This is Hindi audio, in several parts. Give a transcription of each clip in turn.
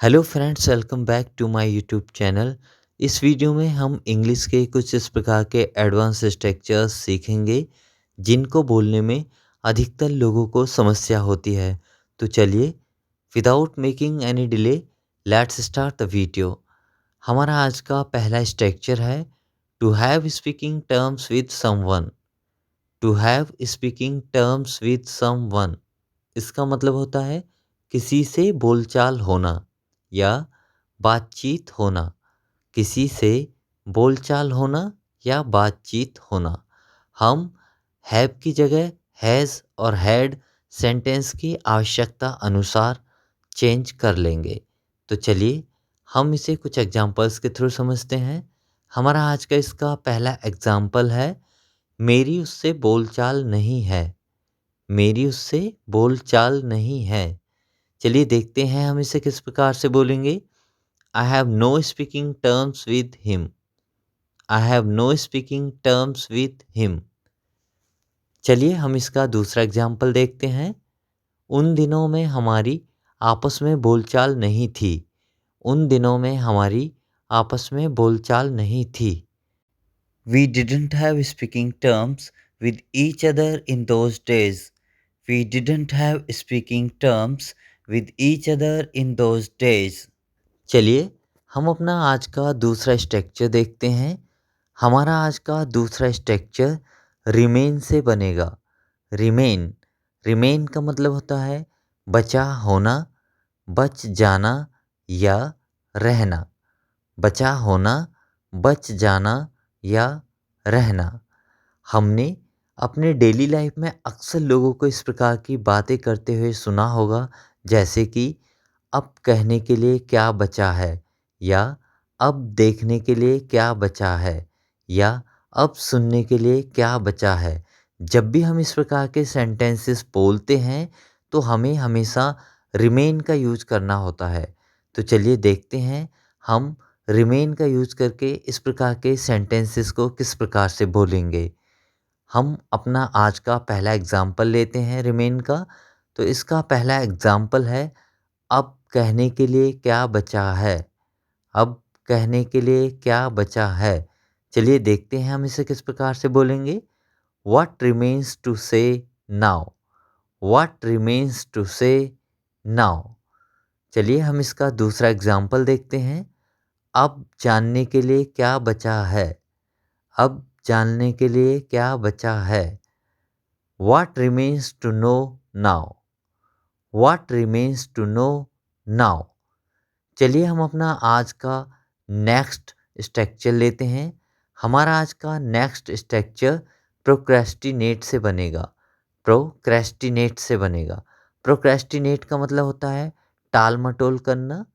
Hello friends, welcome back to my YouTube channel. इस वीडियो में हम इंग्लिश के कुछ इस प्रकार के एडवांस स्ट्रक्चर्स सीखेंगे जिनको बोलने में अधिकतर लोगों को समस्या होती है। तो चलिए, without making any delay, let's start the video. हमारा आज का पहला स्ट्रक्चर है to have speaking terms with someone. To have speaking terms with someone, इसका मतलब होता है किसी से बोलचाल होना या बातचीत होना। किसी से बोलचाल होना या बातचीत होना। हम हैव की जगह हैज़ और हैड सेंटेंस की आवश्यकता अनुसार चेंज कर लेंगे। तो चलिए, हम इसे कुछ एग्जांपल्स के थ्रू समझते हैं। हमारा आज का इसका पहला एग्जांपल है, मेरी उससे बोलचाल नहीं है। मेरी उससे बोलचाल नहीं है। चलिए देखते हैं हम इसे किस प्रकार से बोलेंगे। I have no speaking terms with him. I have no speaking terms with him. चलिए हम इसका दूसरा एग्जाम्पल देखते हैं। उन दिनों में हमारी आपस में बोलचाल नहीं थी। उन दिनों में हमारी आपस में बोलचाल नहीं थी। We didn't have speaking terms with each other in those days. We didn't have speaking terms with each other in those days. चलिए, हम अपना आज का दूसरा स्ट्रक्चर देखते हैं। हमारा आज का दूसरा स्ट्रक्चर रिमेन से बनेगा। रिमेन। रिमेन का मतलब होता है बचा होना, बच जाना या रहना। बचा होना, बच जाना या रहना। हमने अपने डेली लाइफ में अक्सर लोगों को इस प्रकार की बातें करते हुए सुना होगा, जैसे कि अब कहने के लिए क्या बचा है, या अब देखने के लिए क्या बचा है, या अब सुनने के लिए क्या बचा है। जब भी हम इस प्रकार के सेंटेंसेस बोलते हैं तो हमें हमेशा रिमेन का यूज करना होता है। तो चलिए देखते हैं हम रिमेन का यूज करके इस प्रकार के सेंटेंसेस को किस प्रकार से बोलेंगे। हम अपना आज का पहला एग्जाम्पल लेते हैं रिमेन का। तो इसका पहला एग्जाम्पल है, अब कहने के लिए क्या बचा है। अब कहने के लिए क्या बचा है। चलिए देखते हैं हम इसे किस प्रकार से बोलेंगे। What remains to say now? What remains to say now? चलिए हम इसका दूसरा एग्जाम्पल देखते हैं। अब जानने के लिए क्या बचा है। अब जानने के लिए क्या बचा है। What remains to know now? What remains to know now? चलिए हम अपना आज का नेक्स्ट स्ट्रक्चर लेते हैं। हमारा आज का नेक्स्ट स्ट्रक्चर प्रोक्रेस्टिनेट से बनेगा। प्रोक्रेस्टिनेट से बनेगा। प्रोक्रेस्टिनेट का मतलब होता है टाल मटोल करना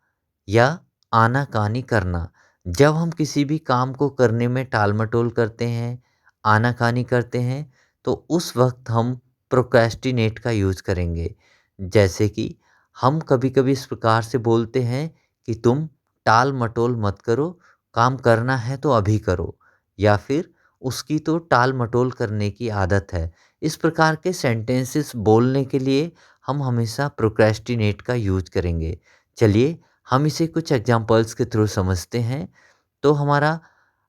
या आनाकानी करना। जब हम किसी भी काम को करने में टाल मटोल करते हैं, आनाकानी करते हैं, तो उस वक्त हम प्रोक्रेस्टिनेट का यूज़ करेंगे। जैसे कि हम कभी-कभी इस प्रकार से बोलते हैं कि तुम टाल मटोल मत करो, काम करना है तो अभी करो, या फिर उसकी तो टाल मटोल करने की आदत है। इस प्रकार के सेंटेंसेस बोलने के लिए हम हमेशा प्रोक्रेस्टिनेट का यूज़ करेंगे। चलिए हम इसे कुछ एग्जांपल्स के थ्रू समझते हैं। तो हमारा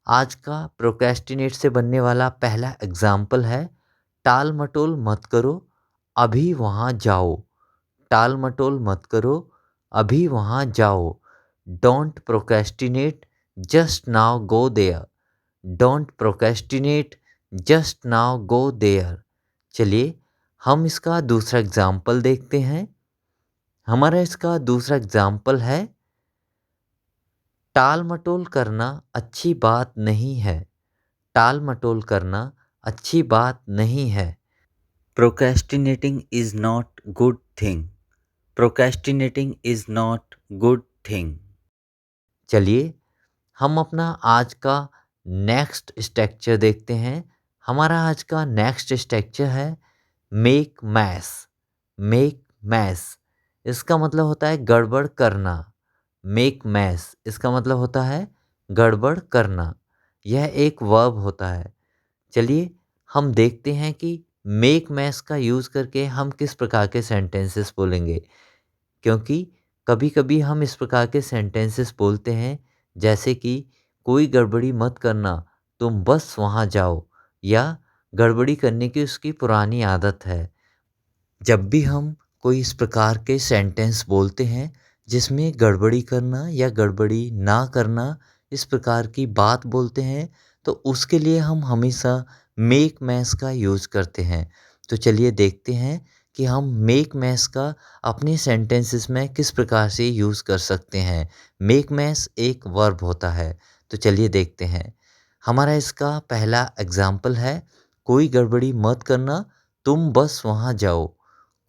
आज का प्रोक्रेस्टिनेट से बनने वाला पहला एग्जाम्पल है, टाल मटोल मत करो, अभी वहाँ जाओ। टाल मटोल मत करो, अभी वहाँ जाओ। Don't procrastinate, just now go there. Don't procrastinate, just now go there. चलिए हम इसका दूसरा एग्जाम्पल देखते हैं। हमारा इसका दूसरा एग्जाम्पल है, टाल मटोल करना अच्छी बात नहीं है। टाल मटोल करना अच्छी बात नहीं है। Procrastinating is not good thing. Procrastinating is not good thing. चलिए हम अपना आज का नेक्स्ट स्ट्रक्चर देखते हैं। हमारा आज का नेक्स्ट स्ट्रक्चर है मेक मैस। मेक मैस, इसका मतलब होता है गड़बड़ करना। मेक मैस इसका मतलब होता है गड़बड़ करना। यह एक वर्ब होता है। चलिए हम देखते हैं कि मेक मैस का यूज़ करके हम किस प्रकार के सेंटेंसेस बोलेंगे, क्योंकि कभी-कभी हम इस प्रकार के सेंटेंसेस बोलते हैं जैसे कि कोई गड़बड़ी मत करना, तुम बस वहाँ जाओ या गड़बड़ी करने की उसकी पुरानी आदत है। जब भी हम कोई इस प्रकार के सेंटेंस बोलते हैं जिसमें गड़बड़ी करना या गड़बड़ी ना करना इस प्रकार की बात बोलते हैं तो उसके लिए हम हमेशा मेक मैस का यूज़ करते हैं। तो चलिए देखते हैं कि हम मेक मैस का अपने सेंटेंसेस में किस प्रकार से यूज़ कर सकते हैं। मेक मैस एक वर्ब होता है। तो चलिए देखते हैं। हमारा इसका पहला एग्जाम्पल है, कोई गड़बड़ी मत करना, तुम बस वहाँ जाओ।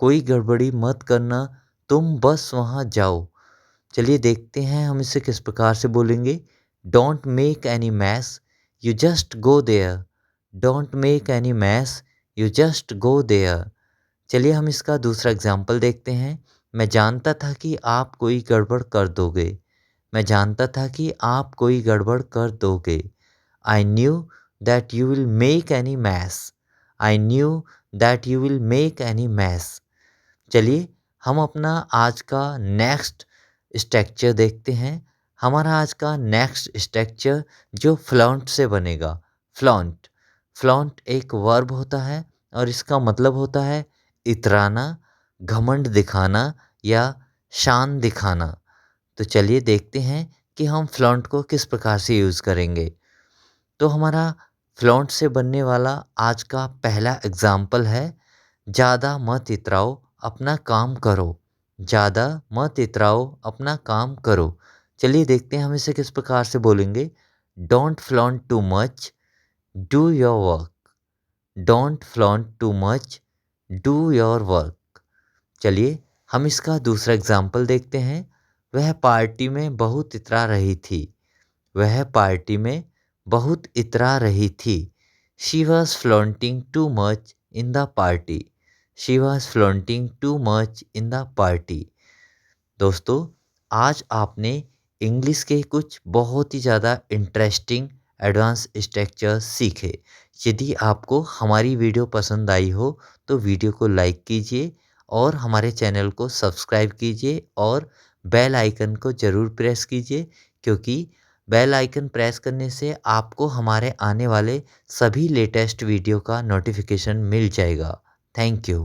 कोई गड़बड़ी मत करना, तुम बस वहाँ जाओ। चलिए देखते हैं हम इसे किस प्रकार से बोलेंगे। Don't make any mess, you just go there. Don't make any mess, you just go there. चलिए हम इसका दूसरा एग्जाम्पल देखते हैं। मैं जानता था कि आप कोई गड़बड़ कर दोगे। मैं जानता था कि आप कोई गड़बड़ कर दोगे। I knew that you will make any mess. I knew that you will make any mess. चलिए हम अपना आज का नेक्स्ट स्ट्रक्चर देखते हैं। हमारा आज का नेक्स्ट स्ट्रक्चर जो फ्लॉन्ट से बनेगा। फ्लॉन्ट फ्लॉन्ट एक वर्ब होता है और इसका मतलब होता है इतराना, घमंड दिखाना या शान दिखाना। तो चलिए देखते हैं कि हम फ्लॉन्ट को किस प्रकार से यूज़ करेंगे। तो हमारा फ्लॉन्ट से बनने वाला आज का पहला एग्जाम्पल है, ज़्यादा मत इतराओ, अपना काम करो। ज़्यादा मत इतराओ, अपना काम करो। चलिए देखते हैं हम इसे किस प्रकार से बोलेंगे। Don't flaunt too much, do your work. Don't flaunt too much, do your work. चलिए हम इसका दूसरा एग्जाम्पल देखते हैं। वह पार्टी में बहुत इतरा रही थी। वह पार्टी में बहुत इतरा रही थी। She was flaunting too much in the party. She was flaunting too much in the party. दोस्तों, आज आपने इंग्लिश के कुछ बहुत ही ज़्यादा इंटरेस्टिंग एडवांस स्ट्रक्चर्स सीखे। यदि आपको हमारी वीडियो पसंद आई हो तो वीडियो को लाइक कीजिए और हमारे चैनल को सब्सक्राइब कीजिए और बेल आइकन को ज़रूर प्रेस कीजिए, क्योंकि बेल आइकन प्रेस करने से आपको हमारे आने वाले सभी लेटेस्ट वीडियो का नोटिफिकेशन मिल जाएगा। Thank you.